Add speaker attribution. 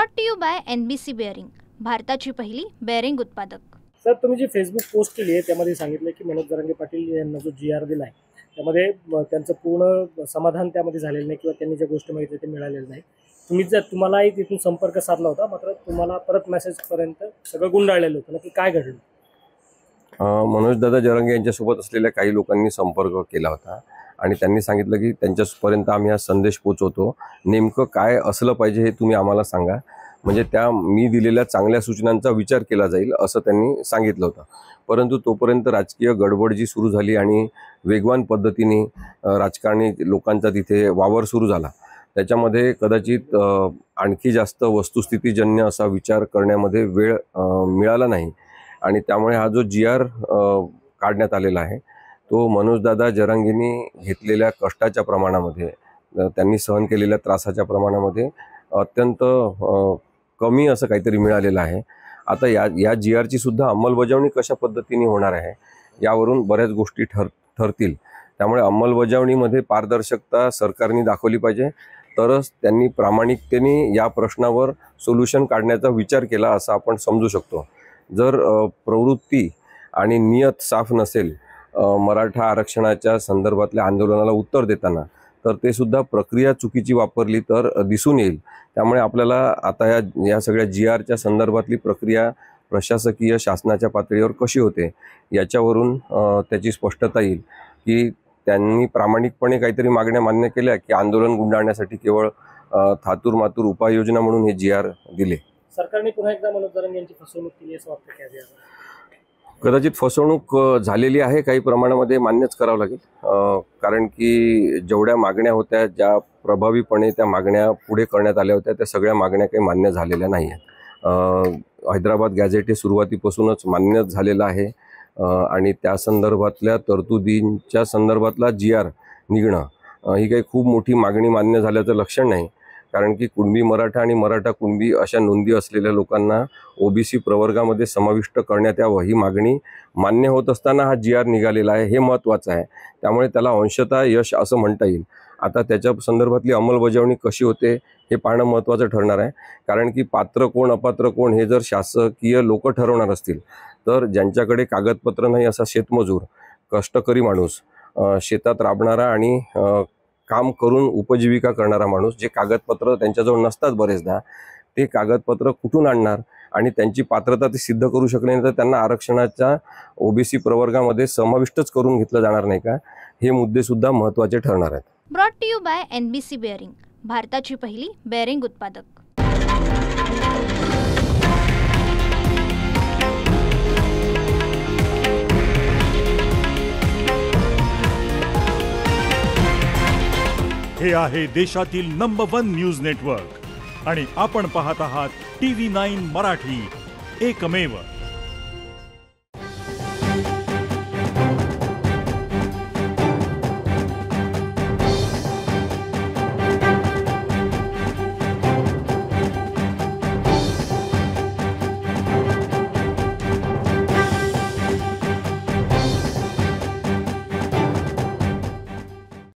Speaker 1: Brought to you by NBC bearing, भारताची पहिली bearing उत्पादक।
Speaker 2: सर, तुम्ही जी फेसबुक पोस्ट केली आहे त्यामध्ये सांगितलं की मनोज जरांगे पाटील यांना जो GR दिला आहे त्यामध्ये त्यांचं पूर्ण समाधान त्यामध्ये झालेलं नाही किंवा त्यांनी ज्या गोष्टी मागितल्या ते मिळालेलं नाही। तुम्हालाही तिथून संपर्क साधला होता, मात्र तुम्हाला परत मेसेजपर्यंत सगळं गुंडाळलेलं होतं। नक्की काय घडलं?
Speaker 3: मनोज दादा जरांगे यांच्यासोबत असलेल्या काही लोकांनी संपर्क केला होता आणि त्यांनी सांगितलं की त्यांच्यापर्यंत आम्ही हा संदेश पोहोचवतो, नेमकं काय असलं पाहिजे हे तुम्ही आम्हाला सांगा, म्हणजे त्या मी दिलेल्या चांगल्या सूचनांचा विचार केला जाईल असं त्यांनी सांगितलं होतं। परंतु तोपर्यंत राजकीय गडबड जी सुरू झाली आणि वेगवान पद्धतीने राजकारणी लोकांचा तिथे वावर सुरू झाला, त्याच्यामध्ये कदाचित आणखी जास्त वस्तुस्थितीजन्य असा विचार करण्यामध्ये वेळ मिळाला नाही आणि त्यामुळे हा जो GR काढण्यात आलेला आहे तो मनोजदादा जरांगेंनी घेतलेल्या कष्टाच्या प्रमाणामध्ये, त्यांनी सहन केलेल्या त्रासाच्या प्रमाणामध्ये अत्यंत कमी असं काहीतरी मिळालेलं आहे। आता या GRची सुद्धा अंमलबजावणी कशा पद्धतीने होणार आहे यावरून बऱ्याच गोष्टी ठरतील। त्यामुळे अंमलबजावणीमध्ये पारदर्शकता सरकारने दाखवली पाहिजे, तरच त्यांनी प्रामाणिकतेने या प्रश्नावर सोल्युशन काढण्याचा विचार केला असं आपण समजू शकतो। जर प्रवृत्ती आणि नियत साफ नसेल मराठा आरक्षणाच्या संदर्भातल्या आंदोलनाला उत्तर देताना, तर ते सुद्धा प्रक्रिया चुकीची वापरली तर दिसून येईल। त्यामुळे आपल्याला आता या सगळ्या GRच्या संदर्भातली प्रक्रिया प्रशासकीय शासनाच्या पातळीवर कशी होते याच्यावरून त्याची स्पष्टता येईल की त्यांनी प्रामाणिकपणे काहीतरी मागण्या मान्य केल्या की आंदोलन गुंडाळण्यासाठी केवळ थातूर मातूर उपाययोजना म्हणून हे GR दिले।
Speaker 2: सरकारने पुन्हा एकदा मनोज जरांगे यांची फसवणूक केली असं वाटतं का?
Speaker 3: कदाचित फसवणूक झालेली आहे, काही प्रमाणामध्ये मान्यच करावं लागेल, कारण की जेवढ्या मागण्या होत्या, ज्या प्रभावीपणे त्या मागण्या पुढे करण्यात आल्या होत्या, त्या सगळ्या मागण्या काही मान्य झालेल्या नाही आहेत। हैदराबाद गॅझेट हे सुरुवातीपासूनच मान्य झालेलं आहे आणि त्या संदर्भातल्या तरतुदींच्या संदर्भातला GR निघणं ही काही खूप मोठी मागणी मान्य झाल्याचं लक्षण नाही, कारण की कुणबी मराठा आणि मराठा कुणबी अशा नोंदी असलेल्या लोकांना OBC प्रवर्गामध्ये समाविष्ट करण्यात यावं ही मागणी मान्य होत असताना हा GR निघालेला आहे, हे महत्त्वाचं आहे। त्यामुळे त्याला अंशतः यश असं म्हणता येईल। आता त्याच्या संदर्भातली अंमलबजावणी कशी होते हे पाहणं महत्त्वाचं ठरणार आहे, कारण की पात्र कोण अपात्र कोण हे जर शासकीय लोक ठरवणार असतील, तर ज्यांच्याकडे कागदपत्र नाही असा शेतमजूर, कष्टकरी माणूस, शेतात राबणारा आणि काम करून उपजीविका करणारा माणूस, जे कागदपत्र त्यांच्याजवळ नसतात बरेचदा, ते कागदपत्र कुठून आणणार आणि त्यांची पात्रता ते सिद्ध करू शकले नाही तर त्यांना आरक्षणाच्या OBC प्रवर्गामध्ये समाविष्टच करून घेतलं जाणार नाही का, हे मुद्दे सुद्धा महत्त्वाचे ठरणार आहेत।
Speaker 1: Brought to you by NBC bearing, भारताची पहिली बेअरिंग उत्पादक।
Speaker 4: हे आहे देशातील नंबर 1 न्यूज नेटवर्क आणि आपण पाहत आहात TV9 मराठी, एकमेव।